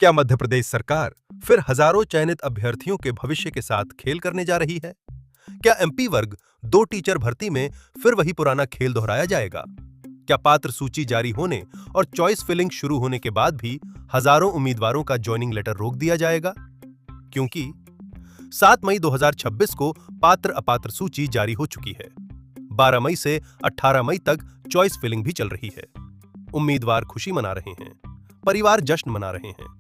क्या मध्य प्रदेश सरकार फिर हजारों चयनित अभ्यर्थियों के भविष्य के साथ खेल करने जा रही है? क्या एमपी वर्ग 2 टीचर भर्ती में फिर वही पुराना खेल दोहराया जाएगा? क्या पात्र सूची जारी होने और चॉइस फिलिंग शुरू होने के बाद भी हजारों उम्मीदवारों का ज्वाइनिंग लेटर रोक दिया जाएगा? क्योंकि 7 मई 2026 को पात्र अपात्र सूची जारी हो चुकी है। 12 मई से 18 मई तक चॉइस फिलिंग भी चल रही है। उम्मीदवार खुशी मना रहे हैं, परिवार जश्न मना रहे हैं,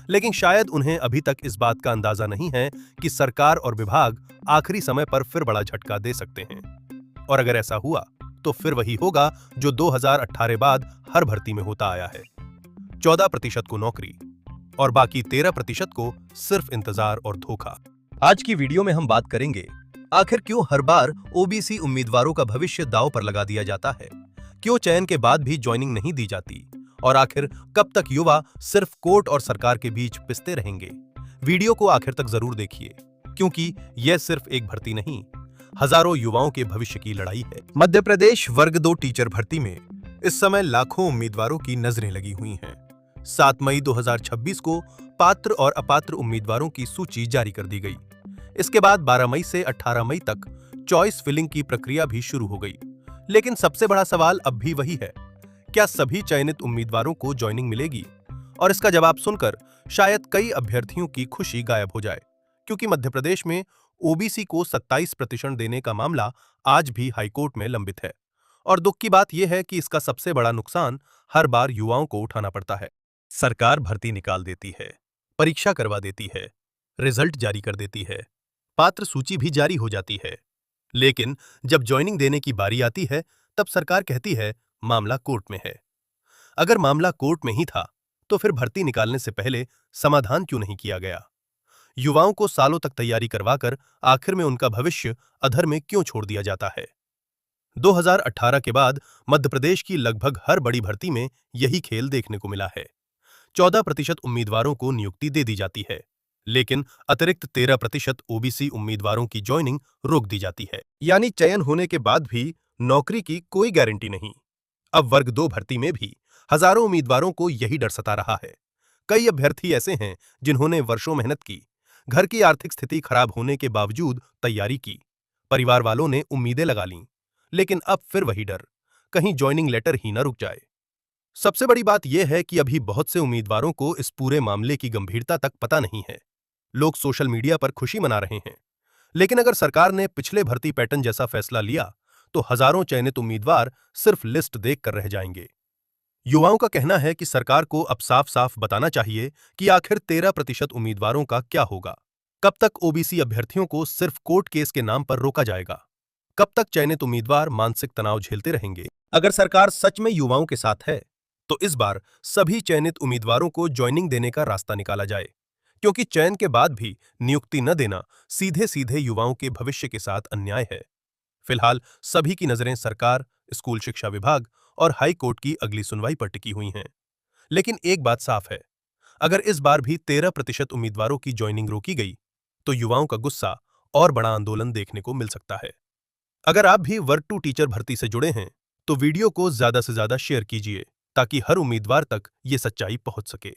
लेकिन शायद उन्हें अभी तक इस बात का अंदाजा नहीं है कि सरकार और विभाग आखिरी समय पर फिर बड़ा झटका दे सकते हैं। और अगर ऐसा हुआ तो फिर वही होगा जो 2018 बाद हर भर्ती में होता आया है। 14% को नौकरी और बाकी 13% को सिर्फ इंतजार और धोखा। आज की वीडियो में हम बात करेंगे आखिर क्यों हर बार ओबीसी उम्मीदवारों का भविष्य दांव पर लगा दिया जाता है, क्यों चयन के बाद भी ज्वाइनिंग नहीं दी जाती, और आखिर कब तक युवा सिर्फ कोर्ट और सरकार के बीच पिसते रहेंगे। वीडियो को आखिर तक जरूर देखिए, क्योंकि यह सिर्फ एक भर्ती नहीं, हजारों युवाओं के भविष्य की लड़ाई है। मध्य प्रदेश वर्ग 2 टीचर भर्ती में इस समय लाखों उम्मीदवारों की नजरें लगी हुई हैं। 7 मई 2026 को पात्र और अपात्र उम्मीदवारों की सूची जारी कर दी गई। इसके बाद 12 मई से 18 मई तक चॉइस फिलिंग की प्रक्रिया भी शुरू हो गई। लेकिन सबसे बड़ा सवाल अब भी वही है, क्या सभी चयनित उम्मीदवारों को ज्वाइनिंग मिलेगी? और इसका जवाब सुनकर शायद कई अभ्यर्थियों की खुशी गायब हो जाए, क्योंकि मध्य प्रदेश में ओबीसी को 27% देने का मामला आज भी हाईकोर्ट में लंबित है। और दुख की बात यह है कि इसका सबसे बड़ा नुकसान हर बार युवाओं को उठाना पड़ता है। सरकार भर्ती निकाल देती है, परीक्षा करवा देती है, रिजल्ट जारी कर देती है, पात्र सूची भी जारी हो जाती है, लेकिन जब ज्वाइनिंग देने की बारी आती है तब सरकार कहती है मामला कोर्ट में है। अगर मामला कोर्ट में ही था तो फिर भर्ती निकालने से पहले समाधान क्यों नहीं किया गया? युवाओं को सालों तक तैयारी करवाकर आखिर में उनका भविष्य अधर में क्यों छोड़ दिया जाता है? 2018 के बाद मध्य प्रदेश की लगभग हर बड़ी भर्ती में यही खेल देखने को मिला है। 14% उम्मीदवारों को नियुक्ति दे दी जाती है, लेकिन अतिरिक्त 13% ओबीसी उम्मीदवारों की ज्वाइनिंग रोक दी जाती है। यानी चयन होने के बाद भी नौकरी की कोई गारंटी नहीं। अब वर्ग 2 भर्ती में भी हजारों उम्मीदवारों को यही डर सता रहा है। कई अभ्यर्थी ऐसे हैं जिन्होंने वर्षों मेहनत की, घर की आर्थिक स्थिति खराब होने के बावजूद तैयारी की, परिवार वालों ने उम्मीदें लगा लीं, लेकिन अब फिर वही डर, कहीं ज्वाइनिंग लेटर ही न रुक जाए। सबसे बड़ी बात यह है कि अभी बहुत से उम्मीदवारों को इस पूरे मामले की गंभीरता तक पता नहीं है। लोग सोशल मीडिया पर खुशी मना रहे हैं, लेकिन अगर सरकार ने पिछले भर्ती पैटर्न जैसा फैसला लिया तो हजारों चयनित उम्मीदवार सिर्फ लिस्ट देखकर रह जाएंगे। युवाओं का कहना है कि सरकार को अब साफ साफ बताना चाहिए कि आखिर 13% उम्मीदवारों का क्या होगा। कब तक ओबीसी अभ्यर्थियों को सिर्फ कोर्ट केस के नाम पर रोका जाएगा? कब तक चयनित उम्मीदवार मानसिक तनाव झेलते रहेंगे? अगर सरकार सच में युवाओं के साथ है तो इस बार सभी चयनित उम्मीदवारों को ज्वाइनिंग देने का रास्ता निकाला जाए, क्योंकि चयन के बाद भी नियुक्ति न देना सीधे सीधे युवाओं के भविष्य के साथ अन्याय है। फिलहाल सभी की नजरें सरकार, स्कूल शिक्षा विभाग और हाई कोर्ट की अगली सुनवाई पर टिकी हुई हैं। लेकिन एक बात साफ है, अगर इस बार भी 13% उम्मीदवारों की ज्वाइनिंग रोकी गई तो युवाओं का गुस्सा और बड़ा आंदोलन देखने को मिल सकता है। अगर आप भी वर्ग 2 टीचर भर्ती से जुड़े हैं तो वीडियो को ज्यादा से ज्यादा शेयर कीजिए, ताकि हर उम्मीदवार तक ये सच्चाई पहुंच सके।